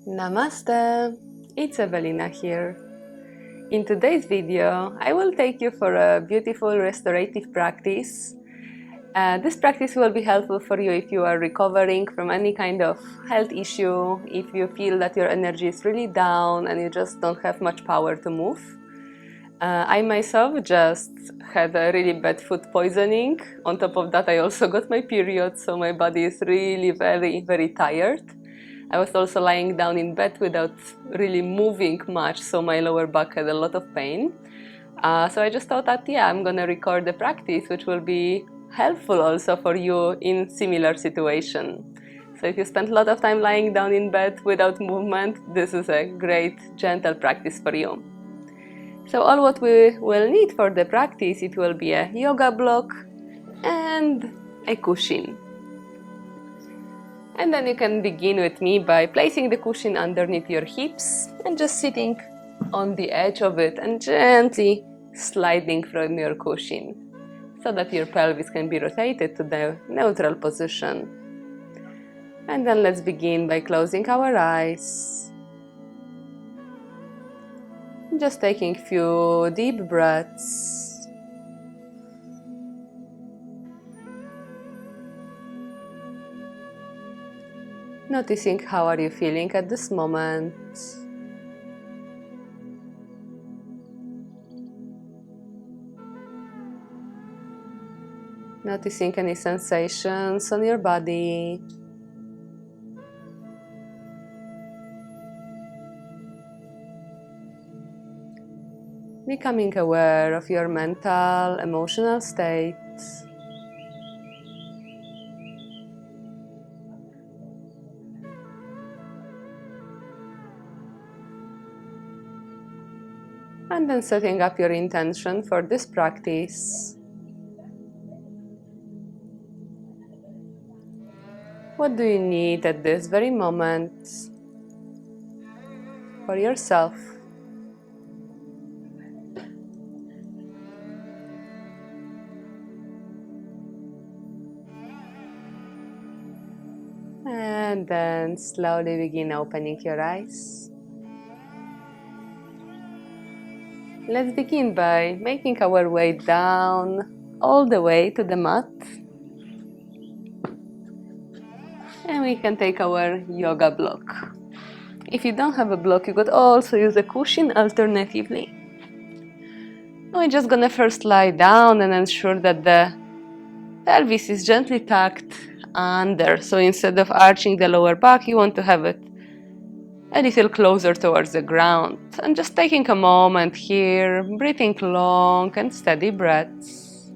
Namaste, it's Evelina here. In today's video, I will take you for a beautiful restorative practice. This practice will be helpful for you if you are recovering from any kind of health issue, if you feel that your energy is really down and you just don't have much power to move. I myself just had a really bad food poisoning. On top of that, I also got my period, so my body is really very tired. I was also lying down in bed without really moving much, so my lower back had a lot of pain. So I just thought that, I'm gonna record the practice, which will be helpful also for you in similar situation. So if you spend a lot of time lying down in bed without movement, this is a great, gentle practice for you. So all what we will need for the practice, it will be a yoga block and a cushion. And then you can begin with me by placing the cushion underneath your hips and just sitting on the edge of it and gently sliding from your cushion so that your pelvis can be rotated to the neutral position. And then let's begin by closing our eyes. Just taking a few deep breaths. Noticing how are you feeling at this moment. Noticing any sensations on your body. Becoming aware of your mental, emotional state. And then setting up your intention for this practice. What do you need at this very moment for yourself? And then slowly begin opening your eyes. Let's begin by making our way down all the way to the mat. And we can take our yoga block. If you don't have a block, you could also use a cushion alternatively. We're just gonna first lie down and ensure that the pelvis is gently tucked under. So instead of arching the lower back, you want to have it a little closer towards the ground. And just taking a moment here, breathing long and steady breaths.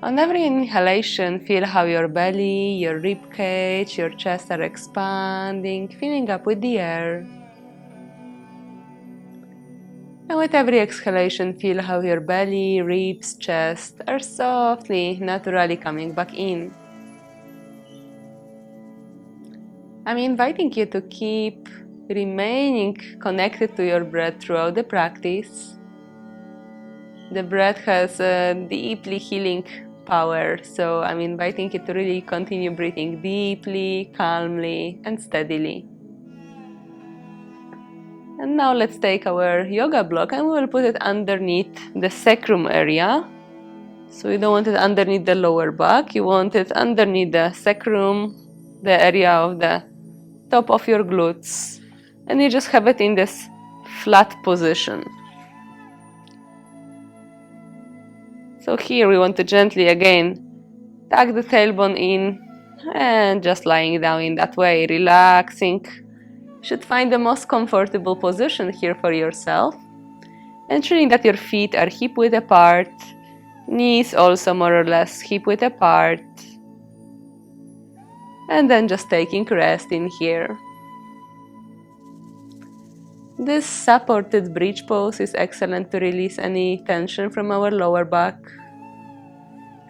On every inhalation, feel how your belly, your rib cage, your chest are expanding, filling up with the air. And with every exhalation, feel how your belly, ribs, chest are softly, naturally coming back in. I'm inviting you to keep remaining connected to your breath throughout the practice. The breath has a deeply healing power, so I'm inviting you to really continue breathing deeply, calmly, and steadily. And now let's take our yoga block and we will put it underneath the sacrum area. So you don't want it underneath the lower back, you want it underneath the sacrum, the area of the top of your glutes. And you just have it in this flat position. So here we want to gently again tuck the tailbone in and just lying down in that way, relaxing. Should find the most comfortable position here for yourself. Ensuring that your feet are hip width apart, knees also more or less hip width apart. And then just taking rest in here. This supported bridge pose is excellent to release any tension from our lower back.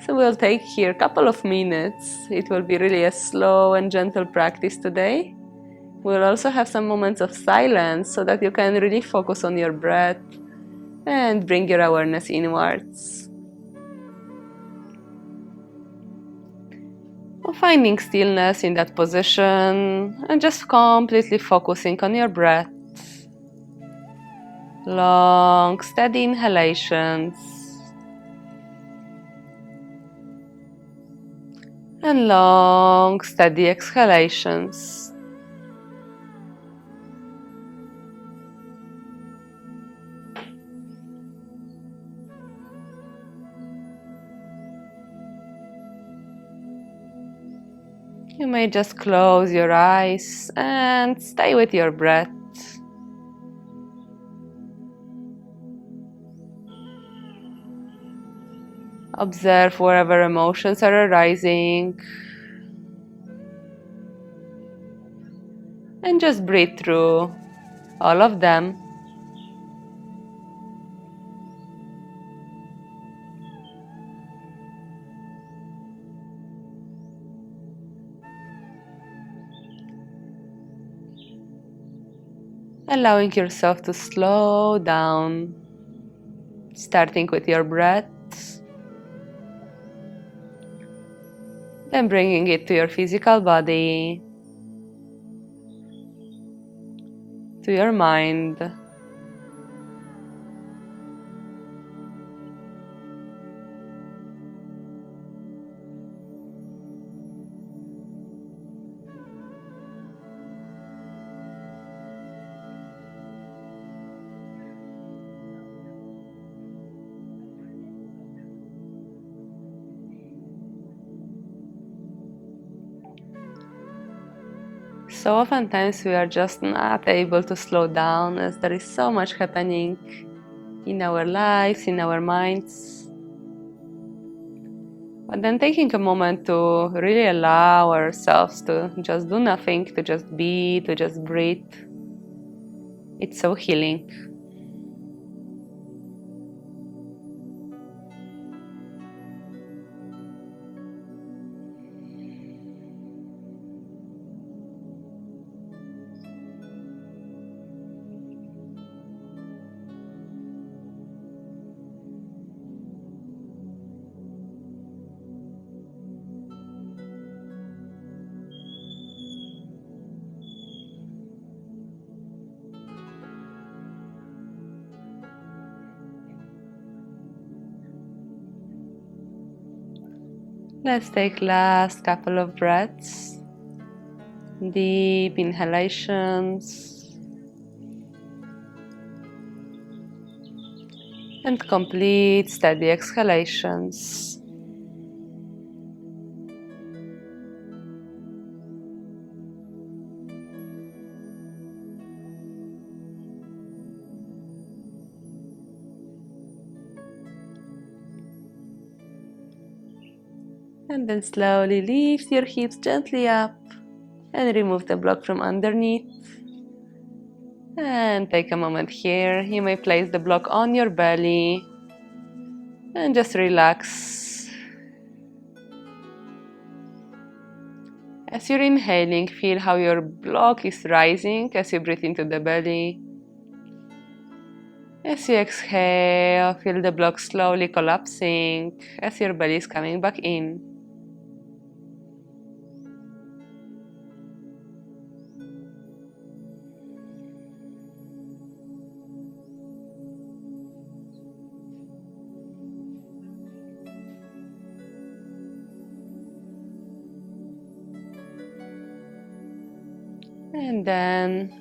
So we'll take here a couple of minutes. It will be really a slow and gentle practice today. We'll also have some moments of silence so that you can really focus on your breath And bring your awareness inwards. Finding stillness in that position and just completely focusing on your breath. Long, steady inhalations and long, steady exhalations. You may just close your eyes and stay with your breath. Observe wherever emotions are arising and just breathe through all of them. Allowing yourself to slow down, starting with your breath, then bringing it to your physical body, to your mind, So oftentimes we are just not able to slow down as there is so much happening in our lives, in our minds. But then taking a moment to really allow ourselves to just do nothing, to just be, to just breathe, it's so healing. Let's take last couple of breaths. Deep inhalations and complete steady exhalations. And then slowly lift your hips gently up and remove the block from underneath. And take a moment here. You may place the block on your belly and just relax. As you're inhaling, feel how your block is rising as you breathe into the belly. As you exhale, feel the block slowly collapsing as your belly is coming back in. And then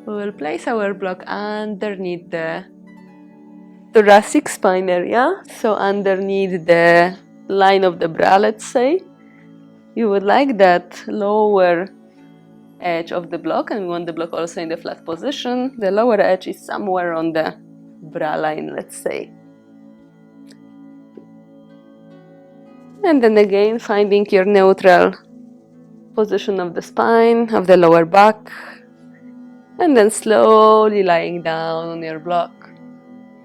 we will place our block underneath the thoracic spine area, so underneath the line of the bra, let's say. You would like that lower edge of the block, and we want the block also in the flat position. The lower edge is somewhere on the bra line, let's say. And then again, finding your neutral position of the spine, of the lower back, and then slowly lying down on your block.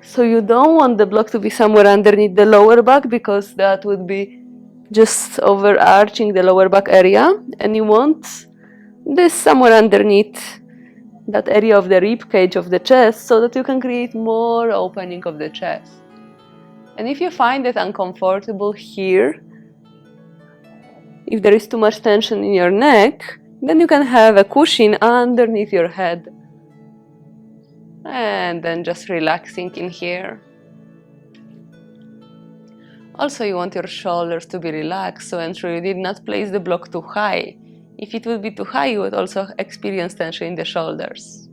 So you don't want the block to be somewhere underneath the lower back, because that would be just overarching the lower back area, and you want this somewhere underneath that area of the rib cage of the chest, so that you can create more opening of the chest. And if you find it uncomfortable here, if there is too much tension in your neck, then you can have a cushion underneath your head. And then just relaxing in here. Also, you want your shoulders to be relaxed, so ensure you did not place the block too high. If it would be too high, you would also experience tension in the shoulders.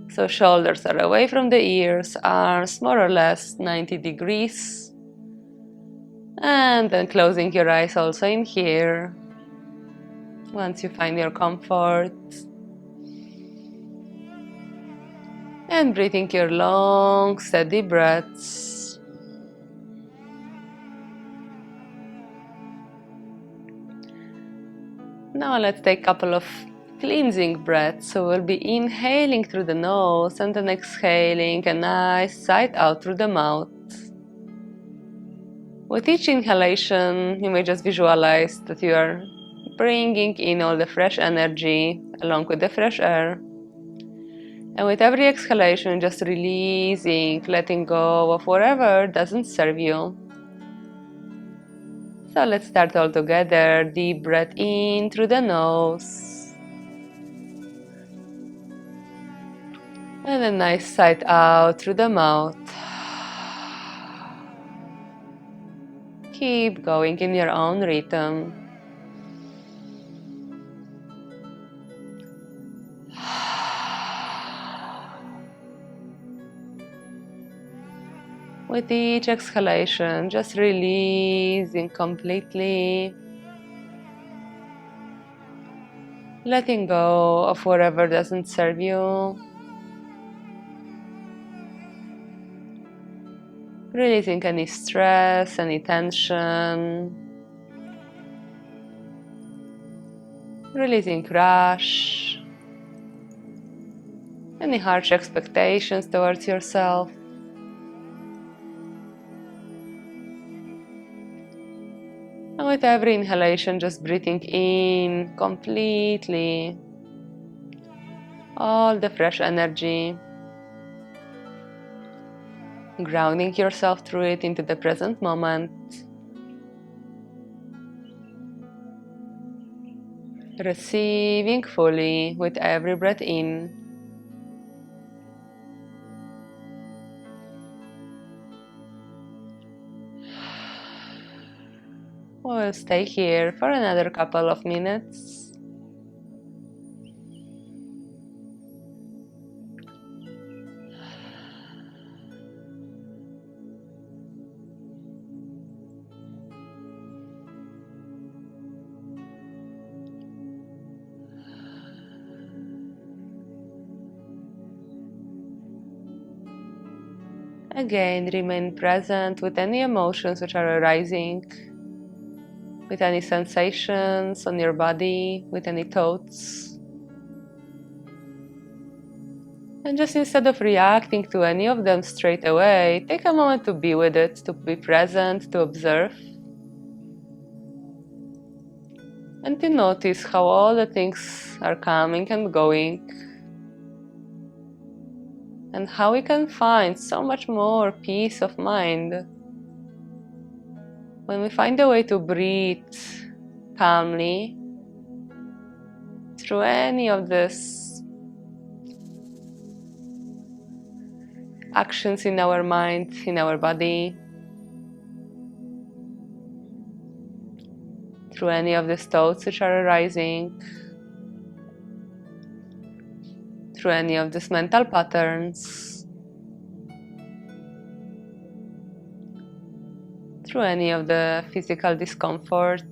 So shoulders are away from the ears, arms more or less 90 degrees. And then closing your eyes also in here. Once you find your comfort. And breathing your long, steady breaths. Now let's take a couple of cleansing breaths. So we'll be inhaling through the nose and then exhaling a nice sigh out through the mouth. With each inhalation, you may just visualize that you are bringing in all the fresh energy along with the fresh air. And with every exhalation, just releasing, letting go of whatever doesn't serve you. So let's start all together. Deep breath in through the nose. And a nice sigh out through the mouth. Keep going in your own rhythm. With each exhalation, just releasing completely. Letting go of whatever doesn't serve you. Releasing any stress, any tension. Releasing rush. Any harsh expectations towards yourself. And with every inhalation, just breathing in completely all the fresh energy, grounding yourself through it into the present moment, receiving fully with every breath in. We'll stay here for another couple of minutes. Again, remain present with any emotions which are arising, with any sensations on your body, with any thoughts. And just instead of reacting to any of them straight away, take a moment to be with it, to be present, to observe. And to notice how all the things are coming and going. And how we can find so much more peace of mind when we find a way to breathe calmly through any of these actions in our mind, in our body, through any of these thoughts which are arising, through any of these mental patterns, through any of the physical discomforts.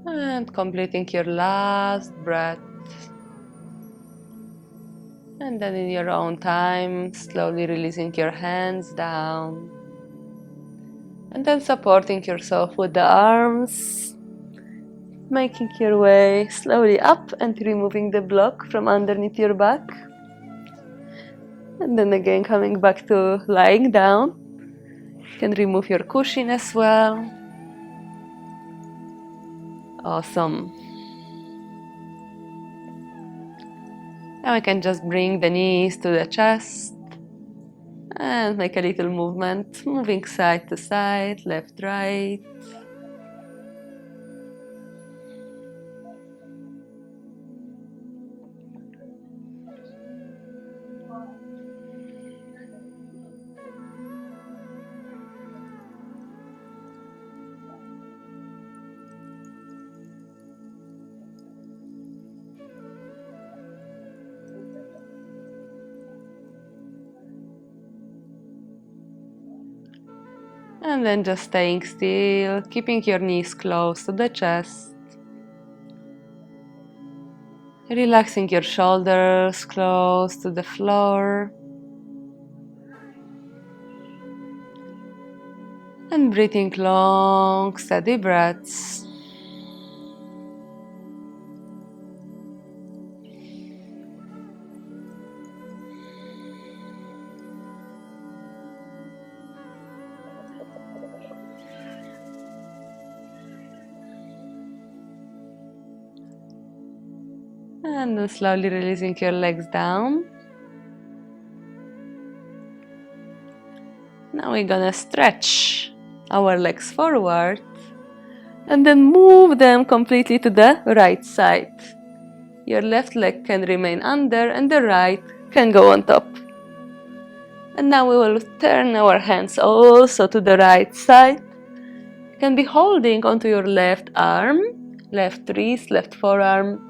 And completing your last breath. And then in your own time, slowly releasing your hands down. And then supporting yourself with the arms. Making your way slowly up and removing the block from underneath your back. And then again coming back to lying down. You can remove your cushion as well. Awesome. Now we can just bring the knees to the chest and make a little movement, moving side to side, left, right. And then just staying still, keeping your knees close to the chest. Relaxing your shoulders close to the floor. And breathing long, steady breaths. And then slowly releasing your legs down. Now we're gonna stretch our legs forward and then move them completely to the right side. Your left leg can remain under and the right can go on top. And now we will turn our hands also to the right side. You can be holding onto your left arm, left wrist, left forearm,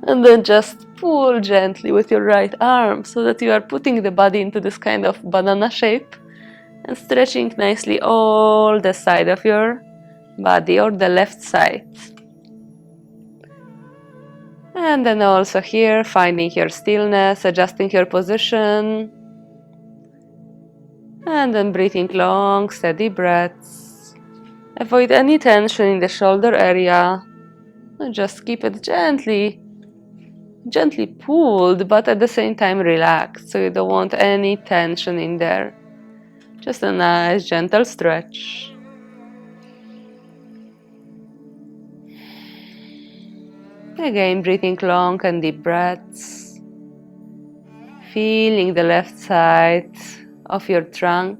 and then just pull gently with your right arm so that you are putting the body into this kind of banana shape and stretching nicely all the side of your body or the left side. And then also here, finding your stillness, adjusting your position. And then breathing long, steady breaths. Avoid any tension in the shoulder area. And just keep it gently pulled, but at the same time relaxed. So you don't want any tension in there. Just a nice, gentle stretch. Again, breathing long and deep breaths. Feeling the left side of your trunk.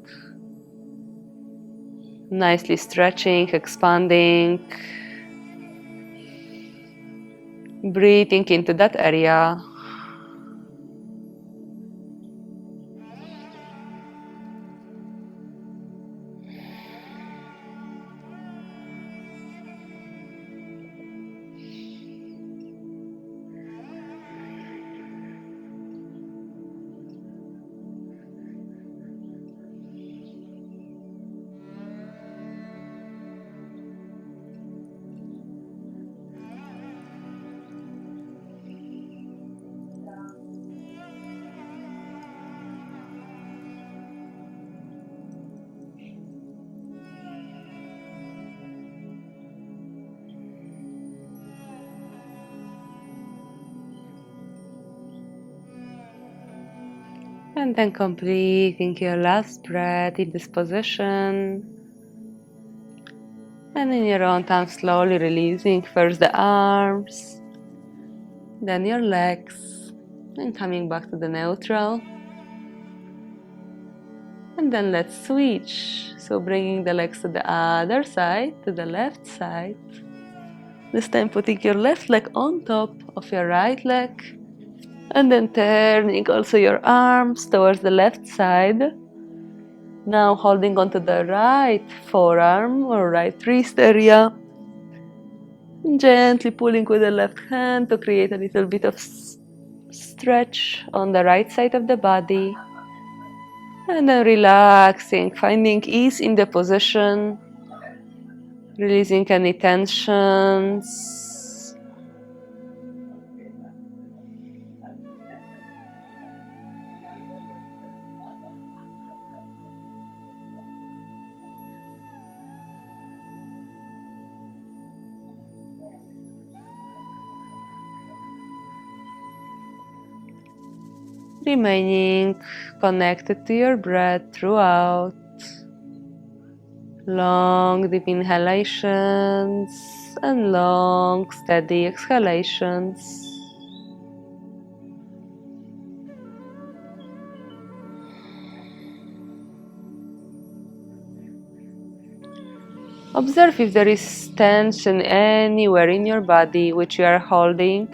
Nicely stretching, expanding. Breathing into that area. And then completing your last breath in this position. And in your own time, slowly releasing first the arms, then your legs, and coming back to the neutral. And then let's switch. So bringing the legs to the other side, to the left side. This time putting your left leg on top of your right leg. And then turning also your arms towards the left side. Now holding onto the right forearm or right wrist area. Gently pulling with the left hand to create a little bit of stretch on the right side of the body. And then relaxing, finding ease in the position. Releasing any tensions. Remaining connected to your breath throughout. Long deep inhalations and long steady exhalations. Observe if there is tension anywhere in your body which you are holding.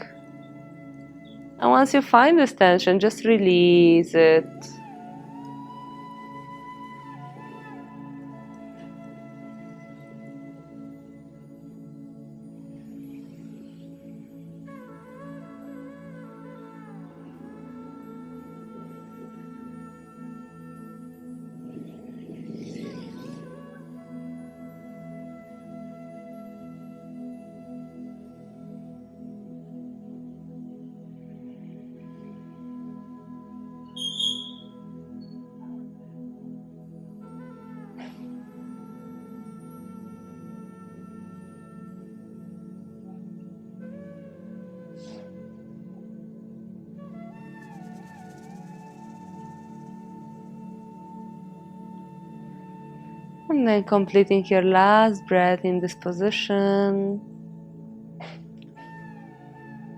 And once you find this tension, just release it. And then completing your last breath in this position.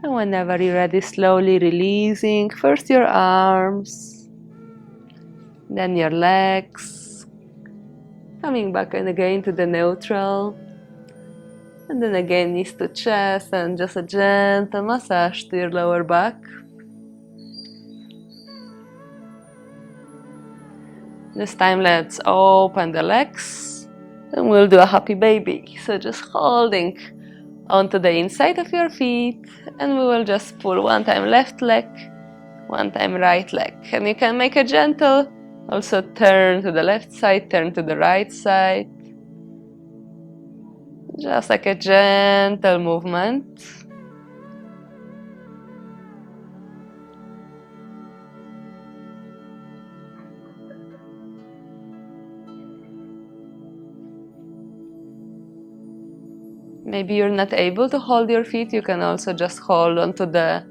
And whenever you're ready, slowly releasing first your arms, then your legs, coming back and again to the neutral, and then again knees to chest and just a gentle massage to your lower back. This time let's open the legs and we'll do a happy baby. So just holding onto the inside of your feet, and we will just pull one time left leg, one time right leg. And you can make a gentle also turn to the left side, turn to the right side. Just like a gentle movement. Maybe you're not able to hold your feet, you can also just hold onto the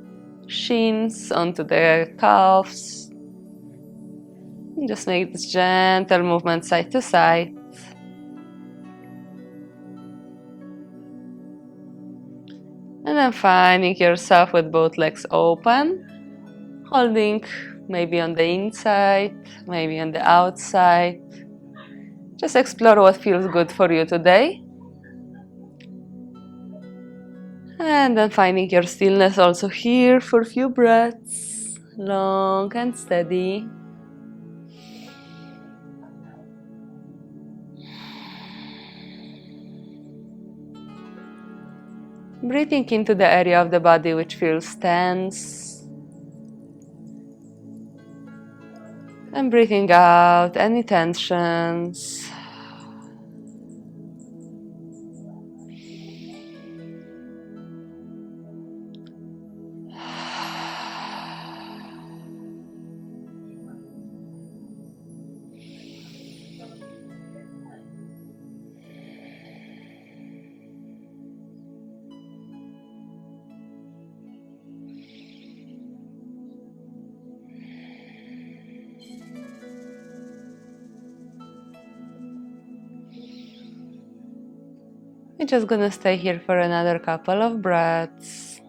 shins, onto the calves. Just make this gentle movement side to side. And then finding yourself with both legs open, holding maybe on the inside, maybe on the outside. Just explore what feels good for you today. And then finding your stillness also here for a few breaths, long and steady. Breathing into the area of the body which feels tense. And breathing out any tensions. We're just gonna stay here for another couple of breaths.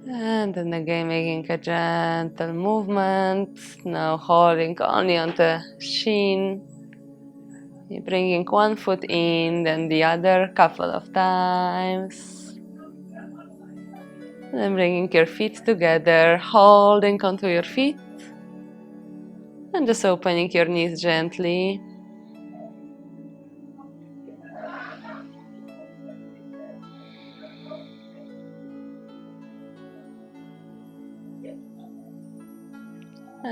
And then again making a gentle movement, now holding only on the shin. You're bringing one foot in, then the other couple of times. And then bringing your feet together, holding onto your feet. And just opening your knees gently.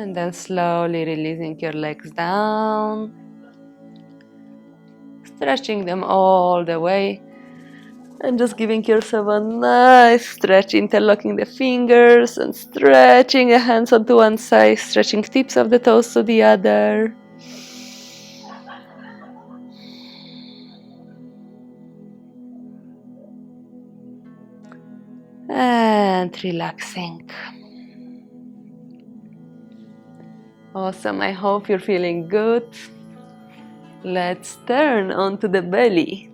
And then slowly releasing your legs down, stretching them all the way, and just giving yourself a nice stretch, interlocking the fingers and stretching the hands onto one side, stretching tips of the toes to the other. And relaxing. Awesome, I hope you're feeling good. Let's turn onto the belly.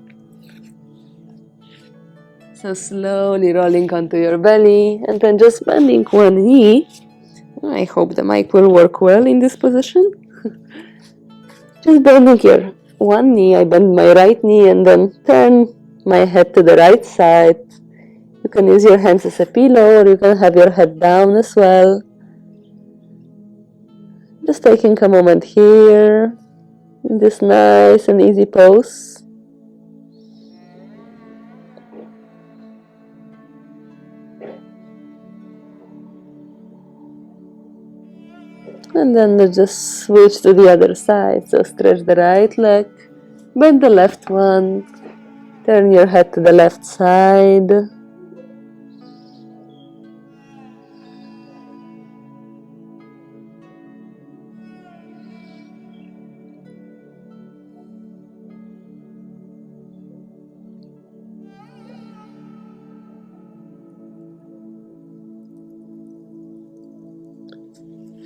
So slowly rolling onto your belly and then just bending one knee. I hope the mic will work well in this position. Just bending your one knee. I bend my right knee and then turn my head to the right side. You can use your hands as a pillow, or you can have your head down as well. Just taking a moment here in this nice and easy pose. And then just switch to the other side. So stretch the right leg, bend the left one, turn your head to the left side.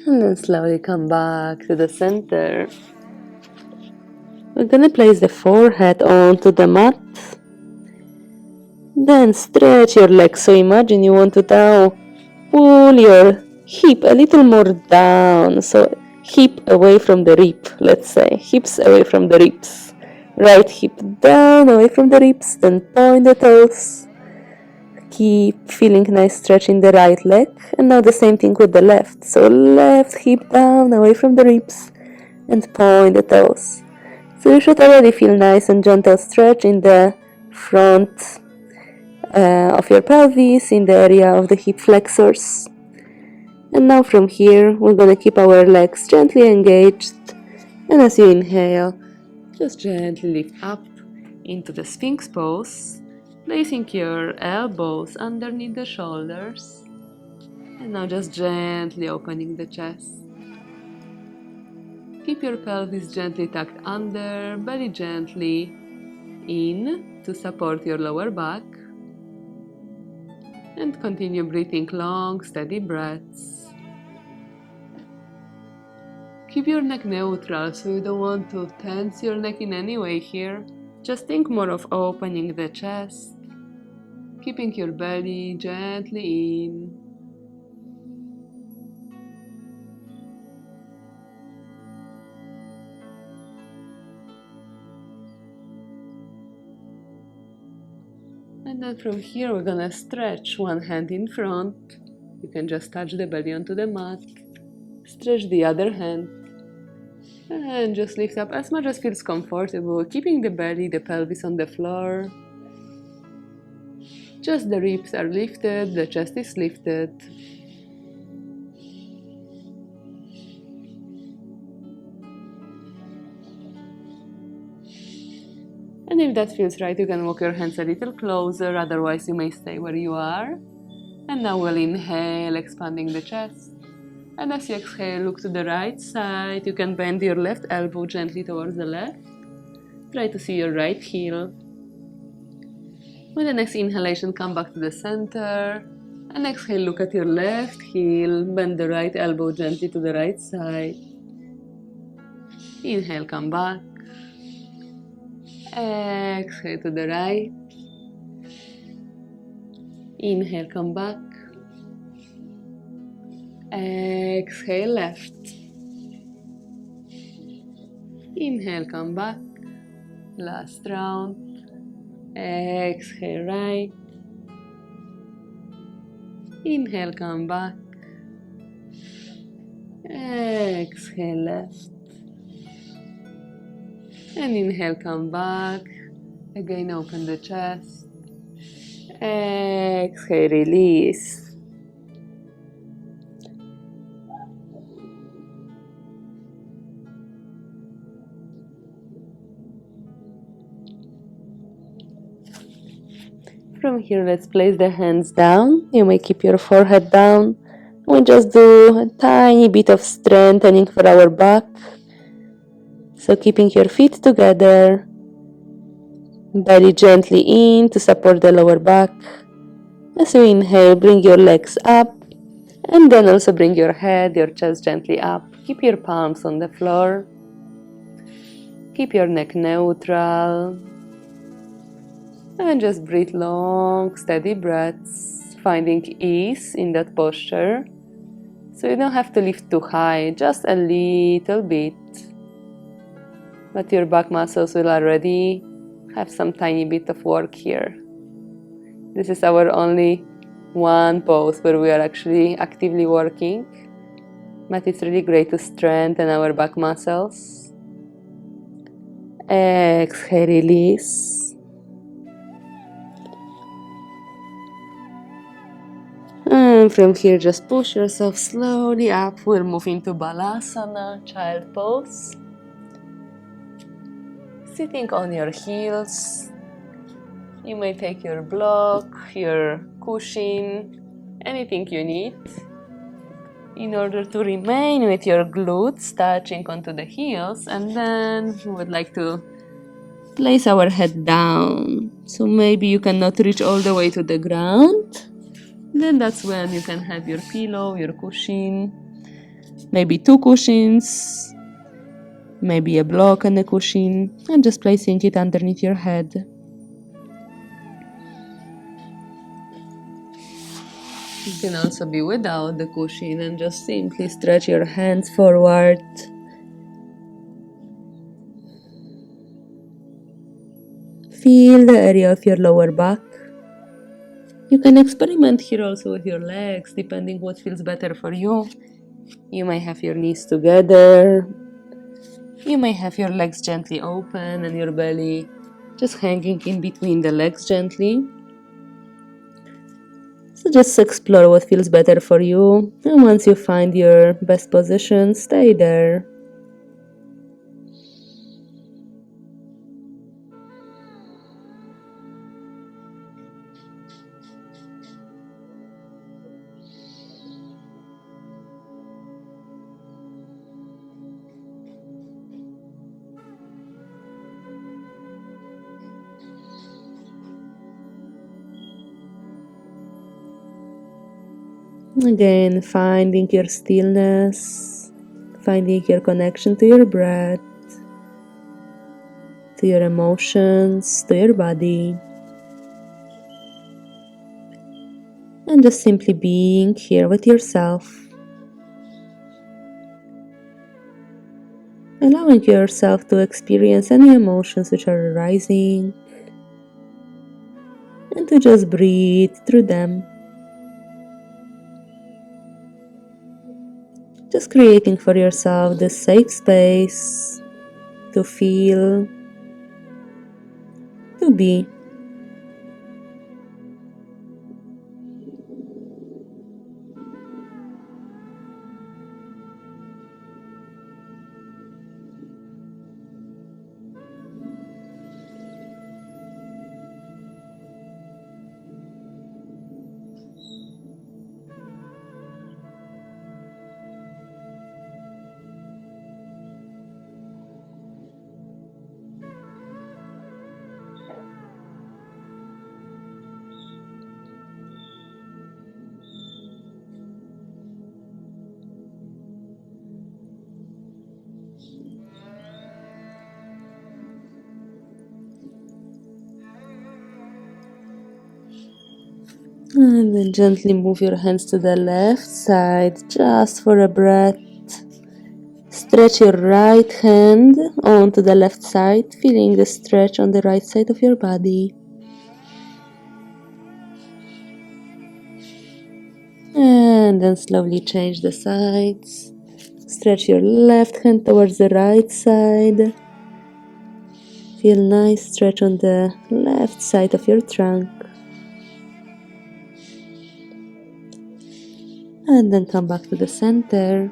And then slowly come back to the center. We're gonna place the forehead onto the mat. Then stretch your legs. So imagine you want to now pull your hip a little more down. So hip away from the rib, let's say. Hips away from the ribs. Right hip down, away from the ribs. Then point the toes. Keep feeling nice stretch in the right leg. And now the same thing with the left. So left hip down, away from the ribs. And point the toes. So you should already feel nice and gentle stretch in the front of your pelvis, in the area of the hip flexors. And now from here, we're going to keep our legs gently engaged. And as you inhale, just gently lift up into the Sphinx pose, placing your elbows underneath the shoulders. And now just gently opening the chest. Keep your pelvis gently tucked under, belly gently in to support your lower back. And continue breathing long, steady breaths. Keep your neck neutral, so you don't want to tense your neck in any way here. Just think more of opening the chest, keeping your belly gently in. And then from here we're gonna stretch one hand in front. You can just touch the belly onto the mat. Stretch the other hand. And just lift up as much as feels comfortable, keeping the belly, the pelvis on the floor. Just the ribs are lifted, the chest is lifted. And if that feels right, you can walk your hands a little closer, otherwise you may stay where you are. And now we'll inhale, expanding the chest. And as you exhale, look to the right side. You can bend your left elbow gently towards the left. Try to see your right heel. With the next inhalation, come back to the center. And exhale, look at your left heel. Bend the right elbow gently to the right side. Inhale, come back. Exhale to the right. Inhale, come back. Exhale, left. Inhale, come back. Last round. Exhale, right. Inhale, come back. Exhale, left. And inhale, come back. Again, open the chest. Exhale, release. From here, let's place the hands down. You may keep your forehead down. We just do a tiny bit of strengthening for our back. So keeping your feet together, belly gently in to support the lower back. As you inhale, bring your legs up, and then also bring your head, your chest gently up. Keep your palms on the floor. Keep your neck neutral. And just breathe long, steady breaths, finding ease in that posture. So you don't have to lift too high, just a little bit. But your back muscles will already have some tiny bit of work here. This is our only one pose where we are actually actively working. But it's really great to strengthen our back muscles. Exhale, release. And from here, just push yourself slowly up. We'll move into Balasana, child pose. Sitting on your heels. You may take your block, your cushion, anything you need in order to remain with your glutes touching onto the heels. And then we would like to place our head down. So maybe you cannot reach all the way to the ground. Then that's when you can have your pillow, your cushion, maybe two cushions, maybe a block and a cushion, and just placing it underneath your head. You can also be without the cushion and just simply stretch your hands forward. Feel the area of your lower back. You can experiment here also with your legs, depending what feels better for you. You may have your knees together. You may have your legs gently open and your belly just hanging in between the legs gently. So just explore what feels better for you. And once you find your best position, stay there. Again, finding your stillness, finding your connection to your breath, to your emotions, to your body, and just simply being here with yourself. Allowing yourself to experience any emotions which are arising, and to just breathe through them. Just creating for yourself this safe space to feel, to be. And then gently move your hands to the left side just for a breath. Stretch your right hand onto the left side, feeling the stretch on the right side of your body. And then slowly change the sides. Stretch your left hand towards the right side. Feel nice stretch on the left side of your trunk. And then come back to the center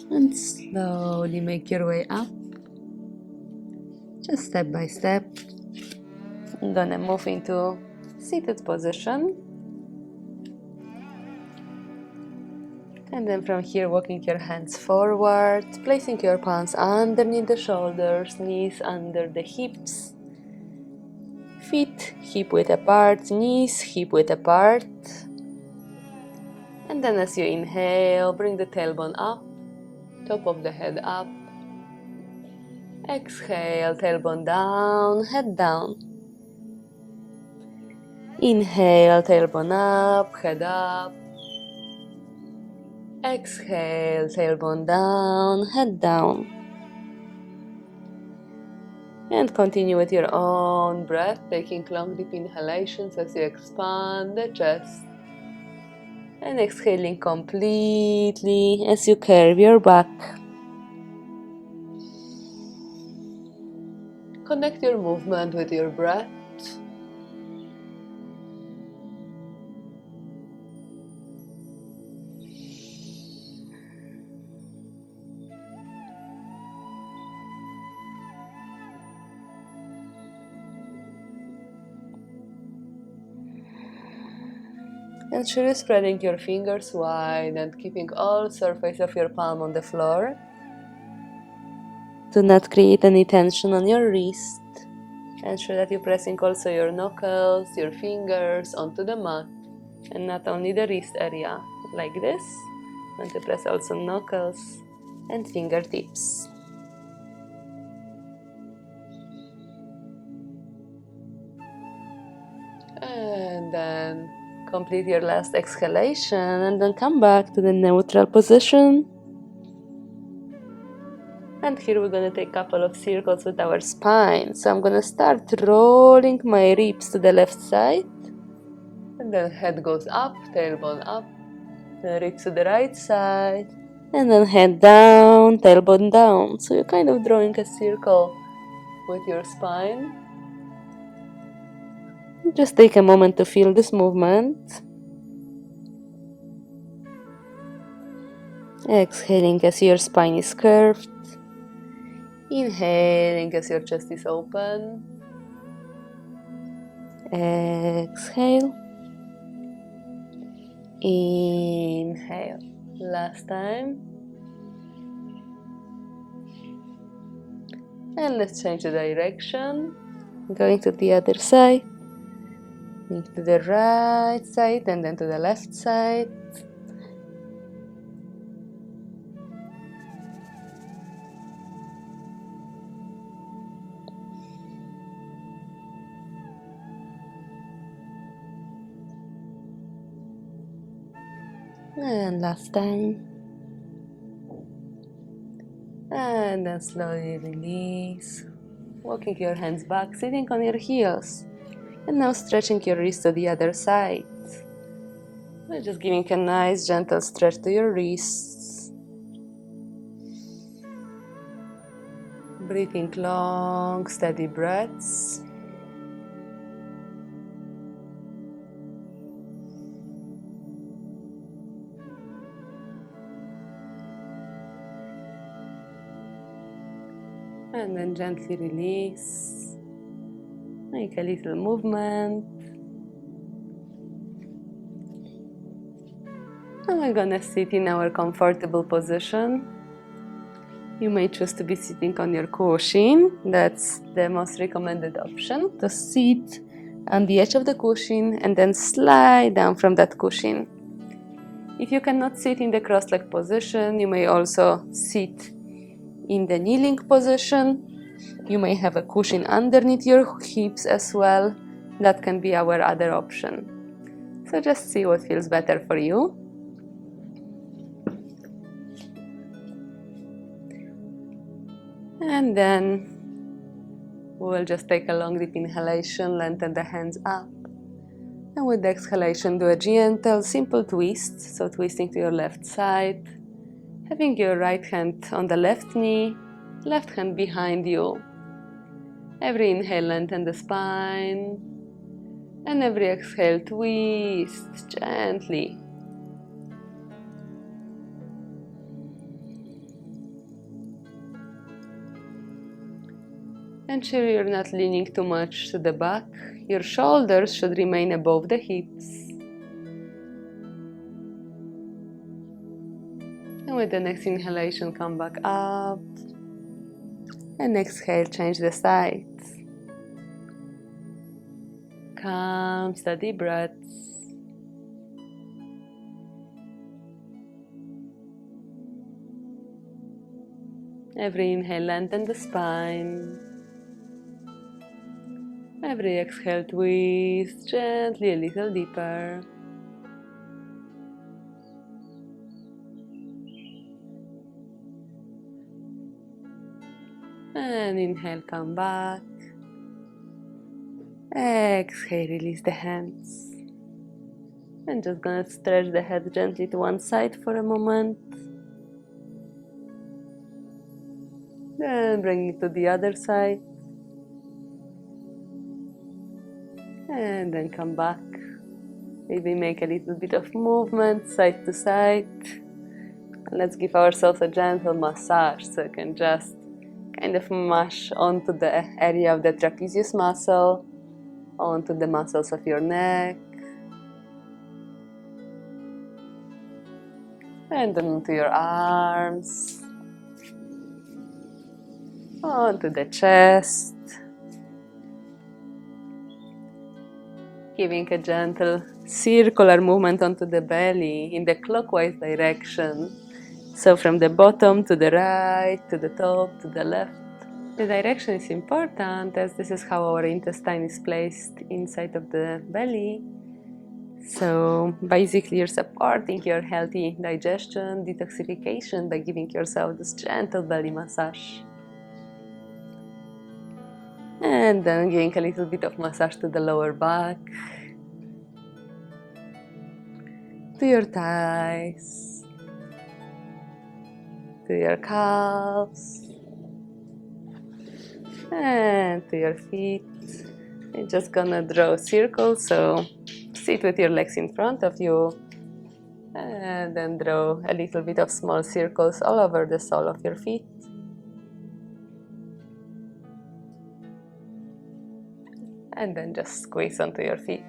and slowly make your way up. Just step by step. I'm gonna move into seated position. And then from here, walking your hands forward, placing your palms underneath the shoulders, knees under the hips, feet hip width apart, knees hip width apart. And then as you inhale, bring the tailbone up, top of the head up. Exhale, tailbone down, head down. Inhale, tailbone up, head up. Exhale, tailbone down, head down. And continue with your own breath, taking long deep inhalations as you expand the chest. And exhaling completely as you curve your back. Connect your movement with your breath. Ensure spreading your fingers wide and keeping all surface of your palm on the floor. Do not create any tension on your wrist. Ensure that you're pressing also your knuckles, your fingers onto the mat, and not only the wrist area, like this. And to press also knuckles and fingertips. And then complete your last exhalation and then come back to the neutral position. And here we're going to take a couple of circles with our spine. So I'm going to start rolling my ribs to the left side. And then head goes up, tailbone up. Then ribs to the right side. And then head down, tailbone down. So you're kind of drawing a circle with your spine. Just take a moment to feel this movement. Exhaling as your spine is curved. Inhaling as your chest is open. Exhale. Inhale. Last time. And let's change the direction. Going to the other side. Going to the right side and then to the left side. And last time. And then slowly release. Walking your hands back, sitting on your heels. And now stretching your wrist to the other side. And just giving a nice gentle stretch to your wrists. Breathing long, steady breaths. And then gently release. Make a little movement. And we're gonna sit in our comfortable position. You may choose to be sitting on your cushion. That's the most recommended option. To sit on the edge of the cushion and then slide down from that cushion. If you cannot sit in the cross-legged position, you may also sit in the kneeling position. You may have a cushion underneath your hips as well. That can be our other option. So just see what feels better for you. And then we'll just take a long deep inhalation, lengthen the hands up. And with the exhalation, do a gentle, simple twist. So twisting to your left side. Having your right hand on the left knee, left hand behind you. Every inhale, lengthen the spine. And every exhale, twist gently. Ensure you're not leaning too much to the back. Your shoulders should remain above the hips. And with the next inhalation, come back up. And exhale, change the sides. Calm, steady breaths. Every inhale, lengthen the spine. Every exhale, twist gently a little deeper. And inhale, come back. Exhale, release the hands. And just gonna stretch the head gently to one side for a moment. Then bring it to the other side. And then come back. Maybe make a little bit of movement side to side. And let's give ourselves a gentle massage so you can just kind of mash onto the area of the trapezius muscle, onto the muscles of your neck, and then onto your arms, onto the chest, giving a gentle circular movement onto the belly in the clockwise direction. So from the bottom to the right, to the top, to the left. The direction is important as this is how our intestine is placed inside of the belly. So basically you're supporting your healthy digestion, detoxification by giving yourself this gentle belly massage. And then giving a little bit of massage to the lower back, to your thighs, to your calves, and to your feet. You're just gonna draw circles, so sit with your legs in front of you and then draw a little bit of small circles all over the sole of your feet. And then just squeeze onto your feet.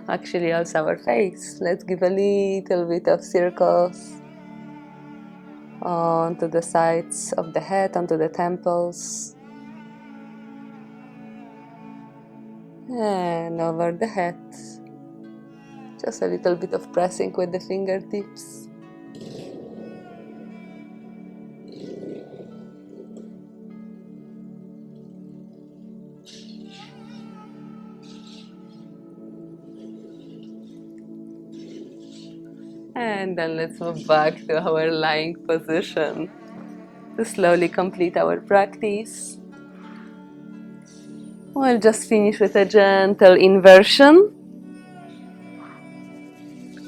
Actually also our face. Let's give a little bit of circles onto the sides of the head, onto the temples, and over the head. Just a little bit of pressing with the fingertips. And then let's move back to our lying position to slowly complete our practice. We'll just finish with a gentle inversion.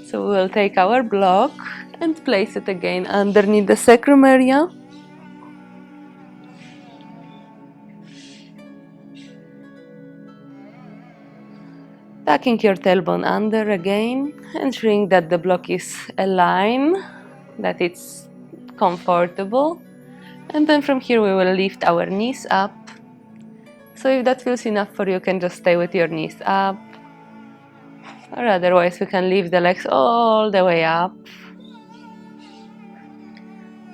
So we'll take our block and place it again underneath the sacrum area. Tucking your tailbone under again, ensuring that the block is aligned, that it's comfortable. And then from here we will lift our knees up. So if that feels enough for you, you can just stay with your knees up. Or otherwise we can lift the legs all the way up.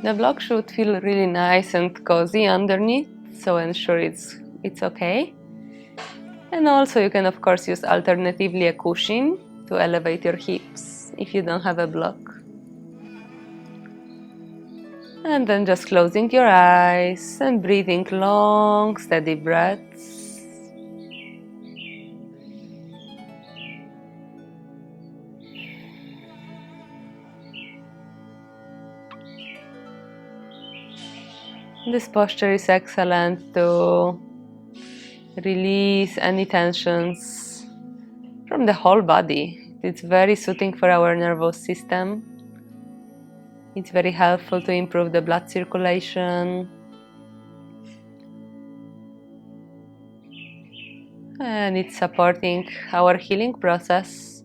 The block should feel really nice and cozy underneath, so ensure it's okay. And also you can of course use alternatively a cushion to elevate your hips if you don't have a block. And then just closing your eyes and breathing long, steady breaths. This posture is excellent to release any tensions from the whole body. It's very soothing for our nervous system. It's very helpful to improve the blood circulation. And it's supporting our healing process.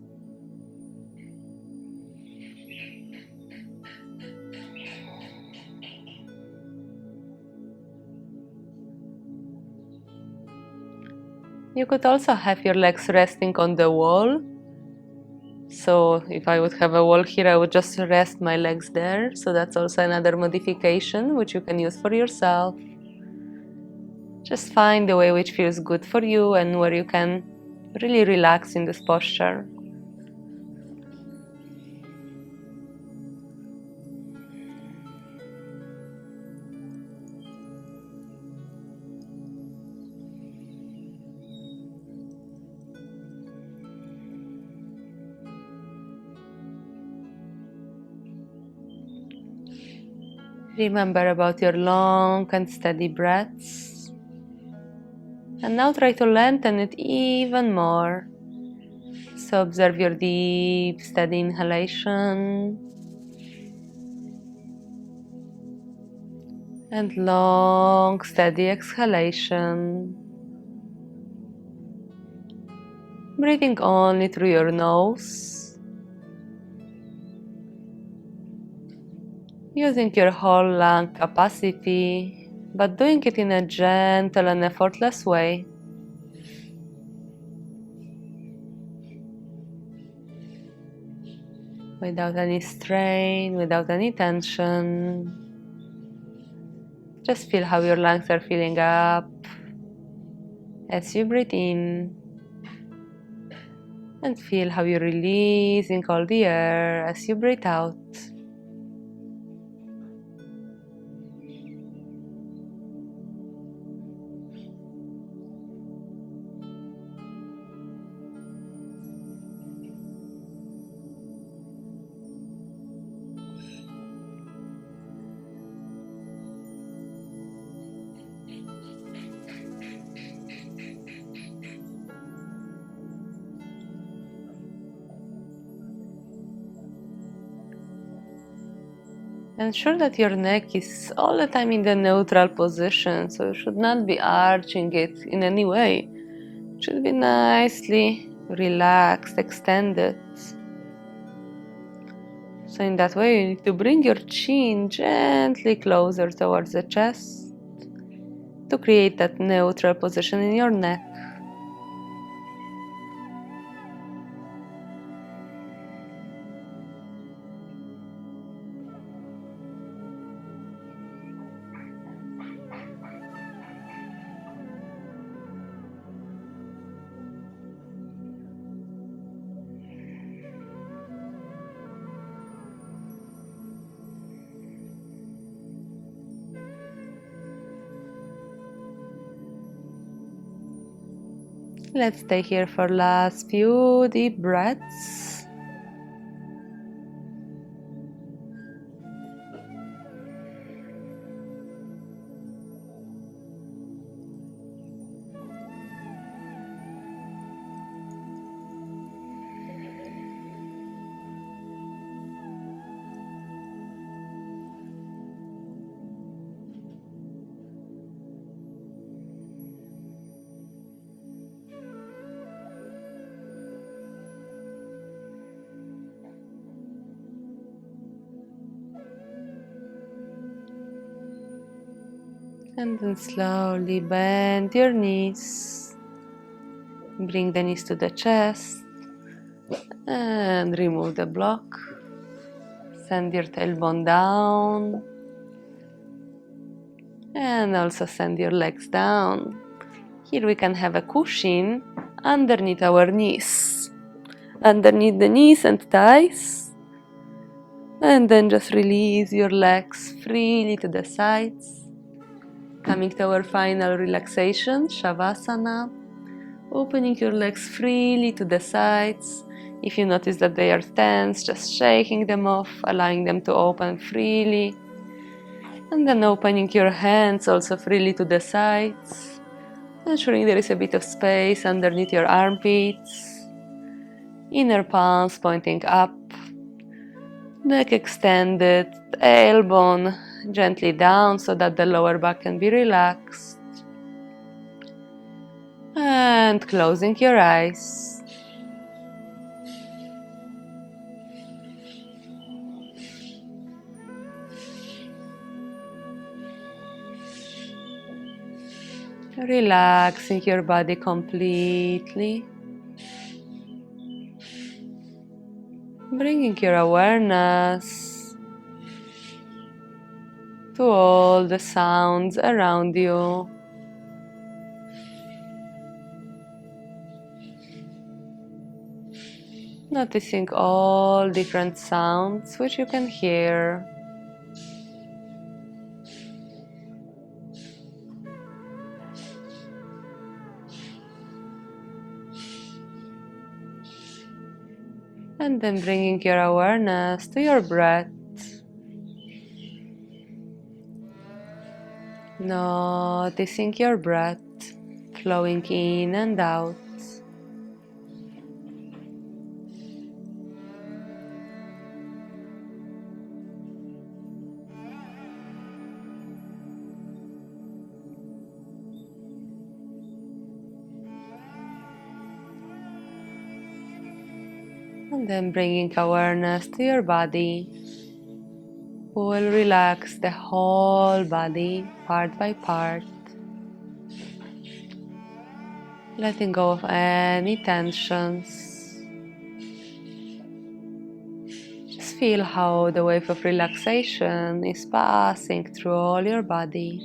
You could also have your legs resting on the wall. So if I would have a wall here, I would just rest my legs there. So that's also another modification which you can use for yourself. Just find the way which feels good for you and where you can really relax in this posture. Remember about your long and steady breaths. And now try to lengthen it even more. So observe your deep, steady inhalation and long, steady exhalation. Breathing only through your nose, using your whole lung capacity, but doing it in a gentle and effortless way. Without any strain, without any tension. Just feel how your lungs are filling up as you breathe in, and feel how you're releasing all the air as you breathe out. Ensure that your neck is all the time in the neutral position, so you should not be arching it in any way. It should be nicely relaxed, extended. So in that way you need to bring your chin gently closer towards the chest to create that neutral position in your neck. Let's stay here for last few deep breaths. And then slowly bend your knees. Bring the knees to the chest and remove the block. Send your tailbone down and also send your legs down. Here we can have a cushion underneath our knees, underneath the knees and thighs. And then just release your legs freely to the sides. Coming to our final relaxation, Shavasana. Opening your legs freely to the sides. If you notice that they are tense, just shaking them off, allowing them to open freely. And then opening your hands also freely to the sides. Ensuring there is a bit of space underneath your armpits. Inner palms pointing up. Neck extended, tailbone gently down so that the lower back can be relaxed. And closing your eyes. Relaxing your body completely. Bringing your awareness to all the sounds around you. Noticing all different sounds which you can hear. And then bringing your awareness to your breath. Noticing your breath flowing in and out. And then bringing awareness to your body. We will relax the whole body, part by part, letting go of any tensions. Just feel how the wave of relaxation is passing through all your body,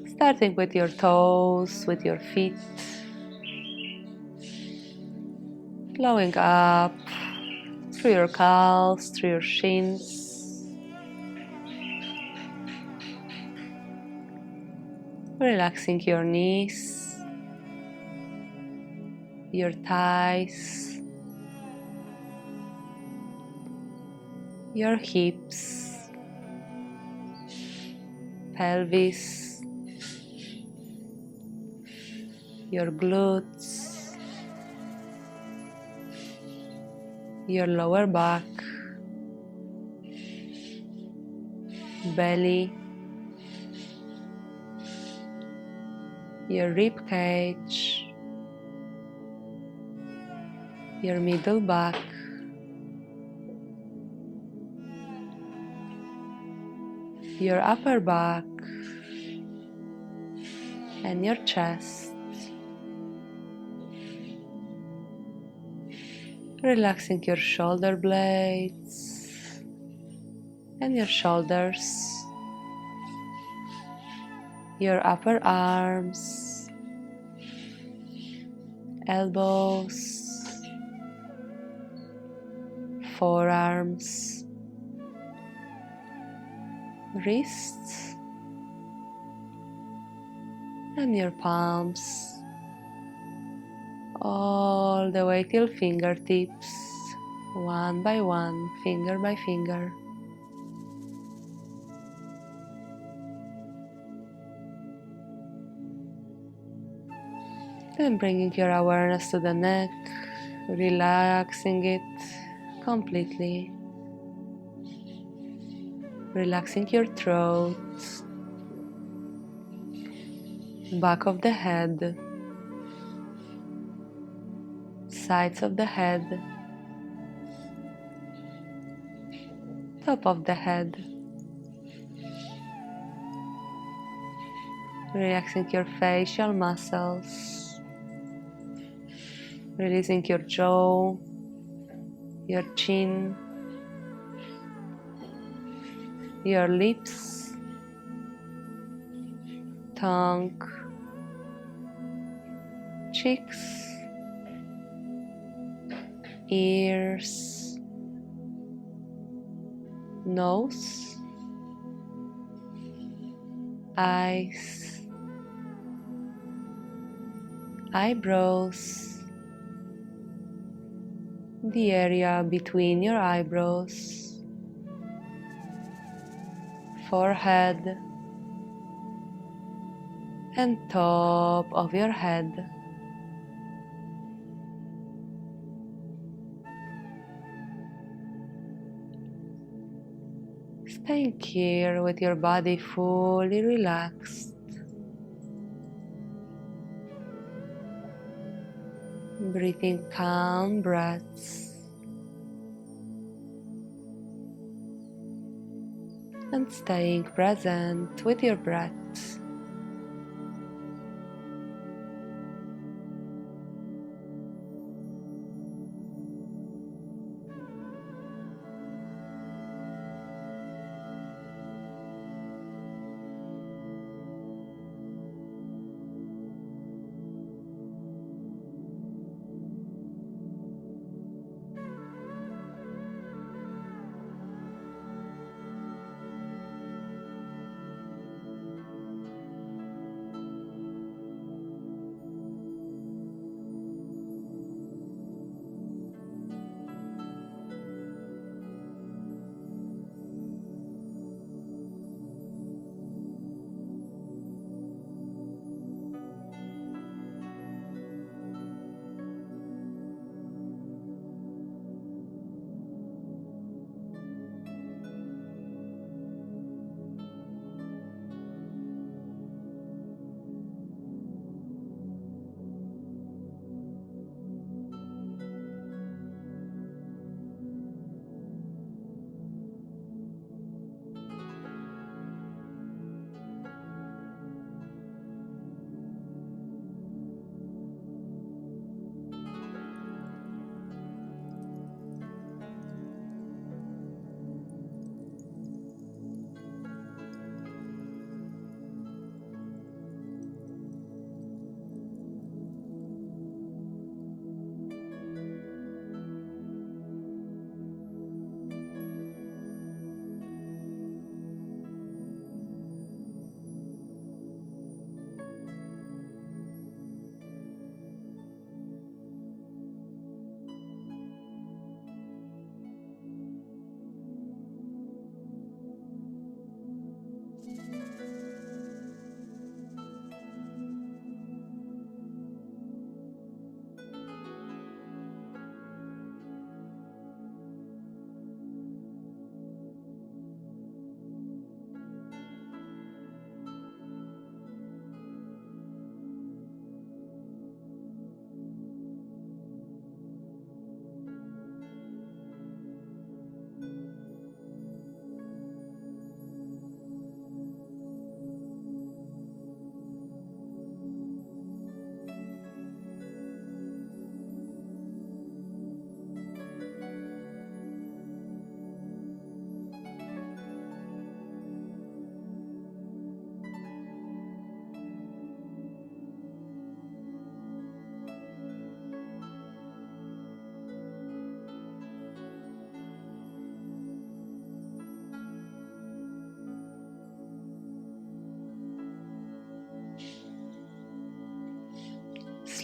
starting with your toes, with your feet, flowing up through your calves, through your shins, relaxing your knees, your thighs, your hips, pelvis, your glutes, your lower back, belly, your rib cage, your middle back, your upper back, and your chest. Relaxing your shoulder blades and your shoulders, your upper arms, elbows, forearms, wrists, and your palms, all the way till fingertips, one by one, finger by finger. Then bringing your awareness to the neck, relaxing it completely. Relaxing your throat, back of the head, sides of the head, top of the head. Relaxing your facial muscles, releasing your jaw, your chin, your lips, tongue, cheeks, ears, nose, eyes, eyebrows, the area between your eyebrows, forehead, and top of your head. Staying here with your body fully relaxed. Breathing calm breaths. And staying present with your breath.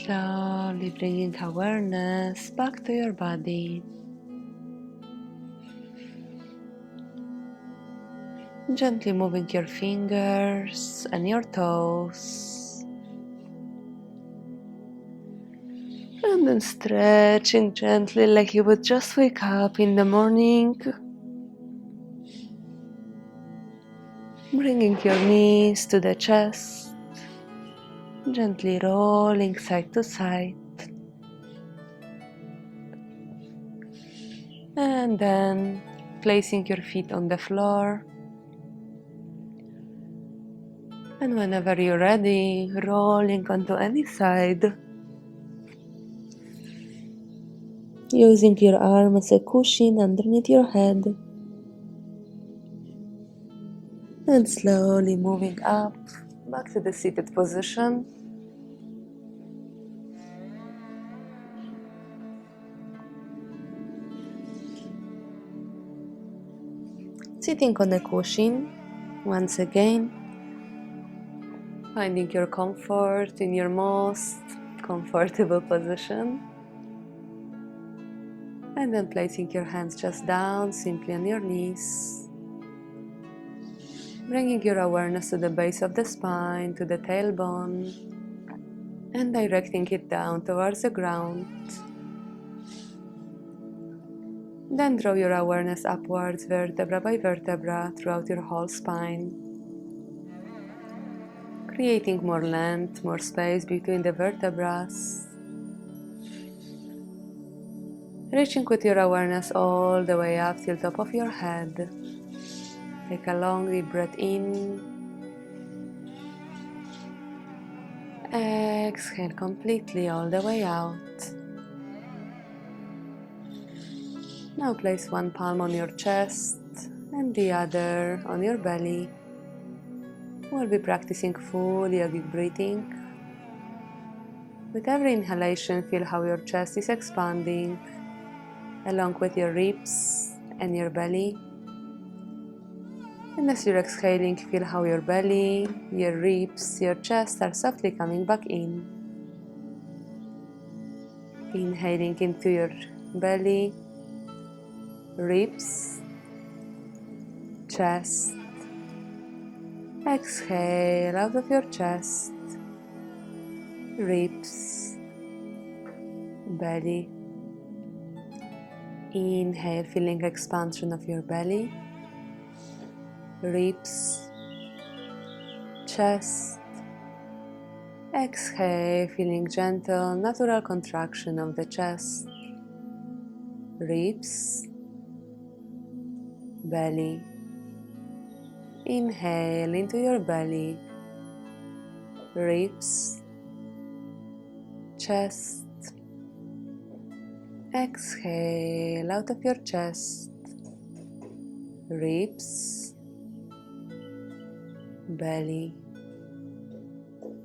slowly bringing awareness back to your body. Gently moving your fingers and your toes. And then stretching gently like you would just wake up in the morning. Bringing your knees to the chest. Gently rolling side to side. And then placing your feet on the floor. And whenever you're ready, rolling onto any side. Using your arm as a cushion underneath your head. And slowly moving up back to the seated position. Sitting on a cushion once again. Finding your comfort in your most comfortable position. And then placing your hands just down, simply on your knees. Bringing your awareness to the base of the spine, to the tailbone. And directing it down towards the ground. Then draw your awareness upwards, vertebra by vertebra, throughout your whole spine. Creating more length, more space between the vertebrae. Reaching with your awareness all the way up till top of your head. Take a long deep breath in. Exhale completely all the way out. Now place one palm on your chest and the other on your belly. We'll be practicing full yogic breathing. With every inhalation, feel how your chest is expanding, along with your ribs and your belly. And as you're exhaling, feel how your belly, your ribs, your chest are softly coming back in. Inhaling into your belly, ribs, chest. Exhale out of your chest, ribs, belly. Inhale, feeling expansion of your belly, ribs, chest. Exhale, feeling gentle, natural contraction of the chest, ribs, belly. Inhale into your belly, ribs, chest. Exhale out of your chest, ribs, belly.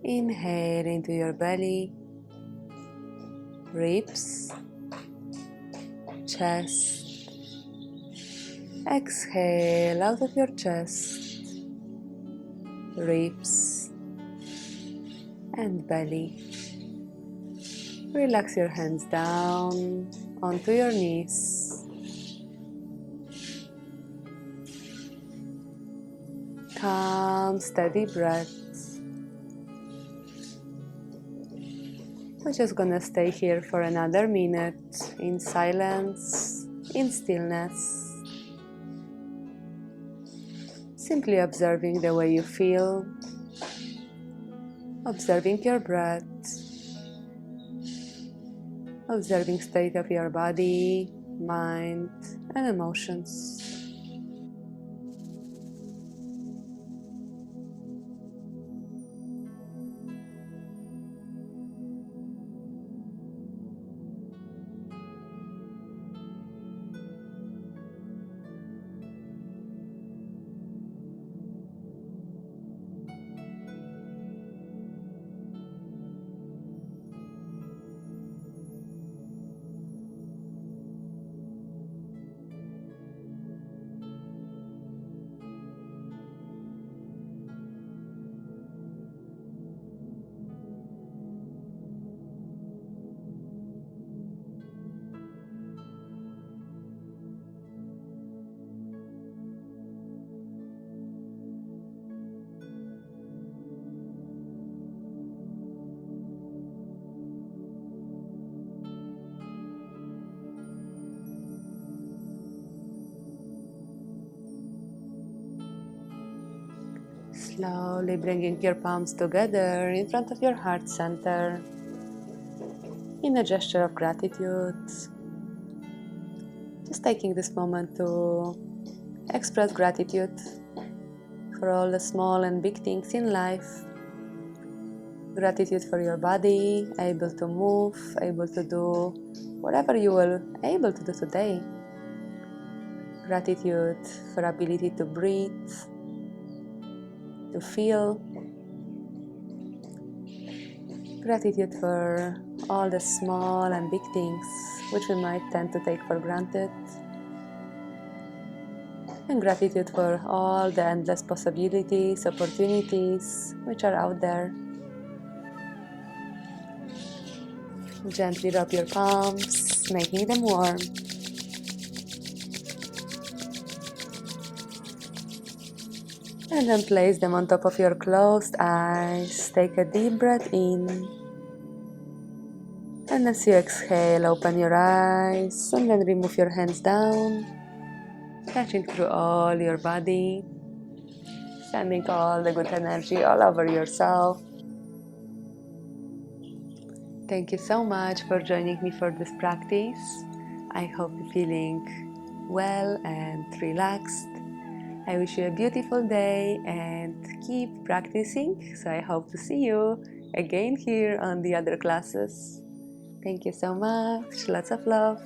Inhale into your belly, ribs, chest. Exhale out of your chest, ribs, and belly. Relax your hands down onto your knees. Calm, steady breaths. We're just gonna stay here for another minute in silence, in stillness. Simply observing the way you feel, observing your breath, observing state of your body, mind, and emotions. Slowly bringing your palms together in front of your heart center in a gesture of gratitude. Just taking this moment to express gratitude for all the small and big things in life. Gratitude for your body, able to move, able to do whatever you were able to do today. Gratitude for ability to breathe, to feel. Gratitude for all the small and big things which we might tend to take for granted. And gratitude for all the endless possibilities, opportunities which are out there. Gently rub your palms, making them warm. And then place them on top of your closed eyes. Take a deep breath in. And as you exhale, open your eyes and then remove your hands down, stretching through all your body, sending all the good energy all over yourself. Thank you so much for joining me for this practice. I hope you're feeling well and relaxed. I wish you a beautiful day and keep practicing. So I hope to see you again here on the other classes. Thank you so much. Lots of love.